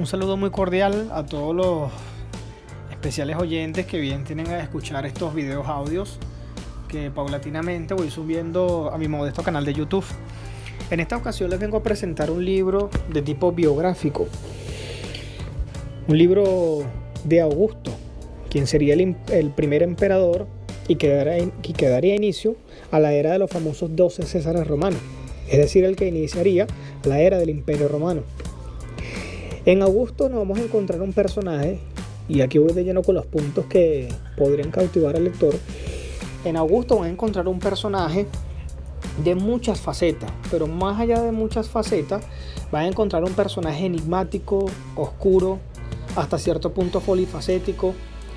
Un saludo muy cordial a todos los especiales oyentes que bien tienen a escuchar estos videos audios que paulatinamente voy subiendo a mi modesto canal de YouTube. En esta ocasión les vengo a presentar un libro de tipo biográfico, un libro de Augusto, quien sería el primer emperador y que daría inicio a la era de los famosos 12 Césares romanos, es decir, el que iniciaría la era del Imperio Romano. En Augusto nos vamos a encontrar un personaje, y aquí voy de lleno con los puntos que podrían cautivar al lector. En Augusto van a encontrar un personaje de muchas facetas, pero más allá de muchas facetas, van a encontrar un personaje enigmático, oscuro, hasta cierto punto polifacético,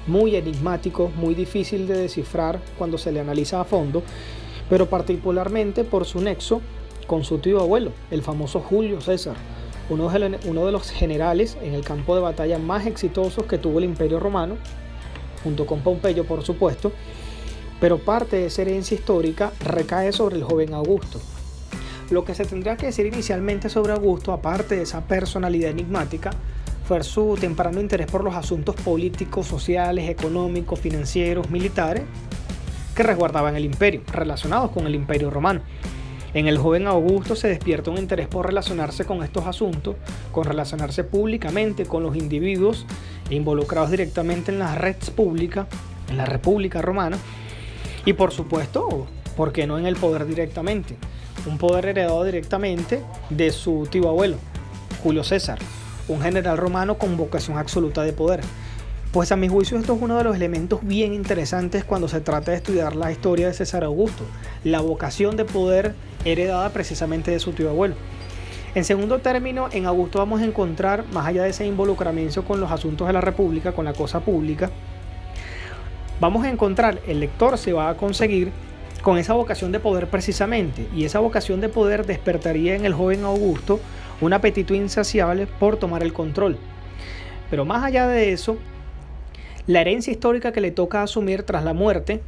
muy enigmático, muy difícil de descifrar cuando se le analiza a fondo, pero particularmente por su nexo con su tío abuelo, el famoso Julio César, uno de los generales en el campo de batalla más exitosos que tuvo el Imperio Romano, junto con Pompeyo, por supuesto, pero parte de esa herencia histórica recae sobre el joven Augusto. Lo que se tendría que decir inicialmente sobre Augusto, aparte de esa personalidad enigmática, fue su temprano interés por los asuntos políticos, sociales, económicos, financieros, militares que resguardaban el imperio, relacionados con el Imperio Romano. En el joven Augusto se despierta un interés por relacionarse con estos asuntos, con relacionarse públicamente con los individuos involucrados directamente en las redes públicas, en la República Romana, y por supuesto, ¿por qué no en el poder directamente? Un poder heredado directamente de su tío abuelo, Julio César, un general romano con vocación absoluta de poder. Pues a mi juicio esto es uno de los elementos bien interesantes cuando se trata de estudiar la historia de César Augusto, la vocación de poder heredada precisamente de su tío abuelo. En segundo término, en Augusto vamos a encontrar, más allá de ese involucramiento con los asuntos de la República, con la cosa pública, vamos a encontrar, el lector se va a conseguir con esa vocación de poder precisamente, y esa vocación de poder despertaría en el joven Augusto un apetito insaciable por tomar el control. Pero más allá de eso, la herencia histórica que le toca asumir tras la muerte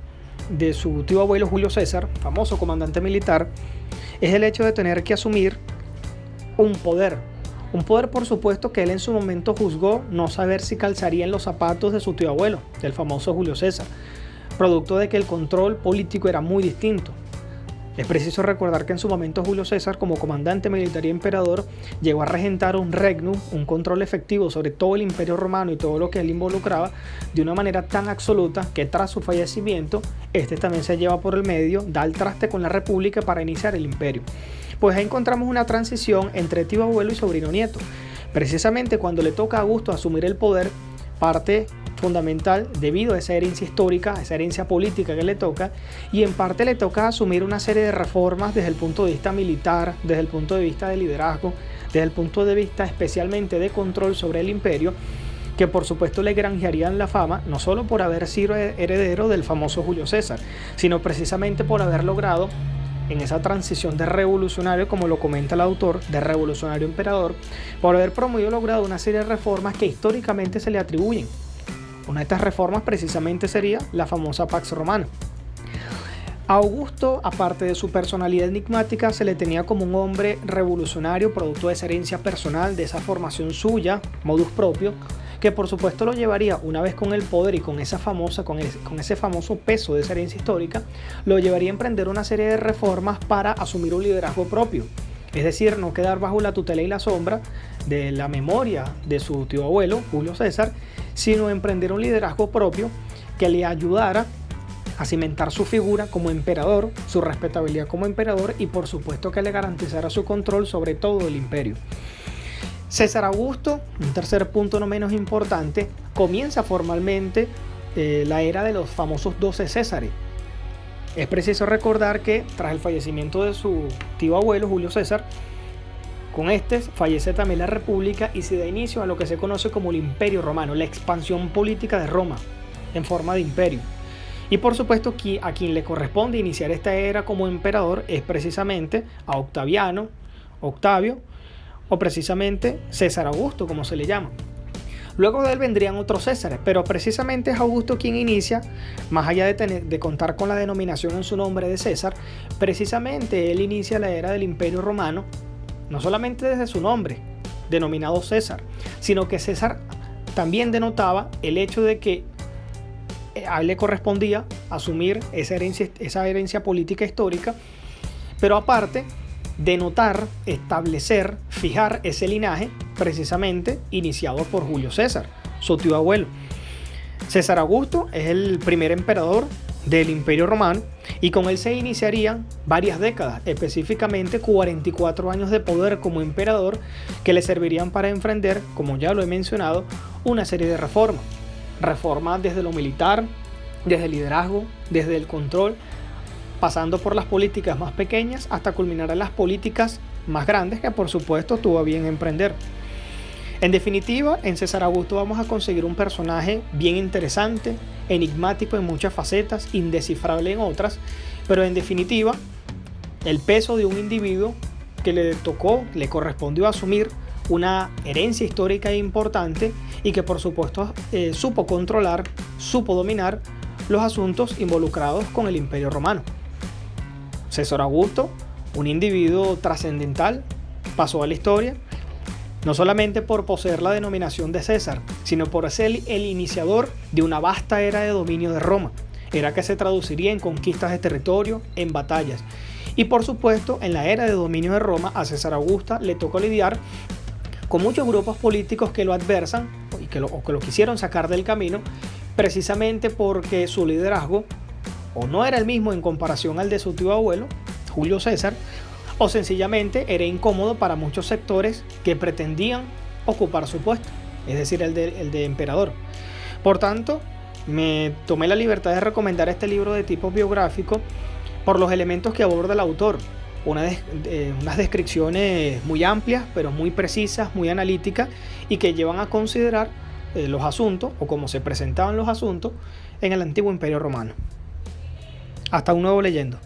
de su tío abuelo Julio César, famoso comandante militar, es el hecho de tener que asumir un poder por supuesto que él en su momento juzgó no saber si calzaría en los zapatos de su tío abuelo, del famoso Julio César, producto de que el control político era muy distinto. Es preciso recordar que en su momento Julio César, como comandante militar y emperador, llegó a regentar un regnum, un control efectivo sobre todo el Imperio Romano y todo lo que él involucraba, de una manera tan absoluta que tras su fallecimiento, este también se lleva por el medio, da el traste con la República para iniciar el imperio. Pues ahí encontramos una transición entre tío abuelo y sobrino nieto. Precisamente cuando le toca a Augusto asumir el poder, parte fundamental debido a esa herencia histórica, a esa herencia política que le toca, y en parte le toca asumir una serie de reformas desde el punto de vista militar, desde el punto de vista de liderazgo, desde el punto de vista especialmente de control sobre el imperio, que por supuesto le granjearían la fama no solo por haber sido heredero del famoso Julio César, sino precisamente por haber logrado en esa transición de revolucionario, como lo comenta el autor, de revolucionario emperador, por haber logrado una serie de reformas que históricamente se le atribuyen. Una de estas reformas precisamente sería la famosa Pax Romana. A Augusto, aparte de su personalidad enigmática, se le tenía como un hombre revolucionario, producto de esa herencia personal, de esa formación suya, modus propio, que por supuesto lo llevaría, una vez con el poder y con ese famoso peso de esa herencia histórica, lo llevaría a emprender una serie de reformas para asumir un liderazgo propio. Es decir, no quedar bajo la tutela y la sombra de la memoria de su tío abuelo, Julio César, sino emprender un liderazgo propio que le ayudara a cimentar su figura como emperador, su respetabilidad como emperador y por supuesto que le garantizara su control sobre todo el imperio. César Augusto, un tercer punto no menos importante, comienza formalmente la era de los famosos 12 Césares. Es preciso recordar que tras el fallecimiento de su tío abuelo Julio César, con este fallece también la República y se da inicio a lo que se conoce como el Imperio Romano, la expansión política de Roma en forma de imperio. Y por supuesto a quien le corresponde iniciar esta era como emperador es precisamente a Octavio, o precisamente César Augusto, como se le llama. Luego de él vendrían otros Césares, pero precisamente es Augusto quien inicia, más allá de contar con la denominación en su nombre de César, precisamente él inicia la era del Imperio Romano, no solamente desde su nombre, denominado César, sino que César también denotaba el hecho de que a él le correspondía asumir esa herencia política histórica, pero aparte denotar, establecer, fijar ese linaje precisamente iniciado por Julio César, su tío abuelo. César Augusto es el primer emperador del Imperio Romano y con él se iniciarían varias décadas, específicamente 44 años de poder como emperador que le servirían para emprender, como ya lo he mencionado, una serie de reformas. Reformas desde lo militar, desde el liderazgo, desde el control, pasando por las políticas más pequeñas hasta culminar en las políticas más grandes que por supuesto tuvo a bien emprender. En definitiva, en César Augusto vamos a conseguir un personaje bien interesante, enigmático en muchas facetas, indescifrable en otras, pero en definitiva, el peso de un individuo que le correspondió asumir una herencia histórica importante y que por supuesto supo controlar, supo dominar los asuntos involucrados con el Imperio Romano. César Augusto, un individuo trascendental, pasó a la historia, no solamente por poseer la denominación de César, sino por ser el iniciador de una vasta era de dominio de Roma, era que se traduciría en conquistas de territorio, en batallas. Y por supuesto, en la era de dominio de Roma, a César Augusto le tocó lidiar con muchos grupos políticos que lo adversan y que lo quisieron sacar del camino, precisamente porque su liderazgo o no era el mismo en comparación al de su tío abuelo, Julio César, o sencillamente era incómodo para muchos sectores que pretendían ocupar su puesto, es decir, el de emperador. Por tanto, me tomé la libertad de recomendar este libro de tipo biográfico por los elementos que aborda el autor, unas descripciones muy amplias, pero muy precisas, muy analíticas y que llevan a considerar los asuntos o cómo se presentaban los asuntos en el antiguo Imperio Romano. Hasta un nuevo leyendo.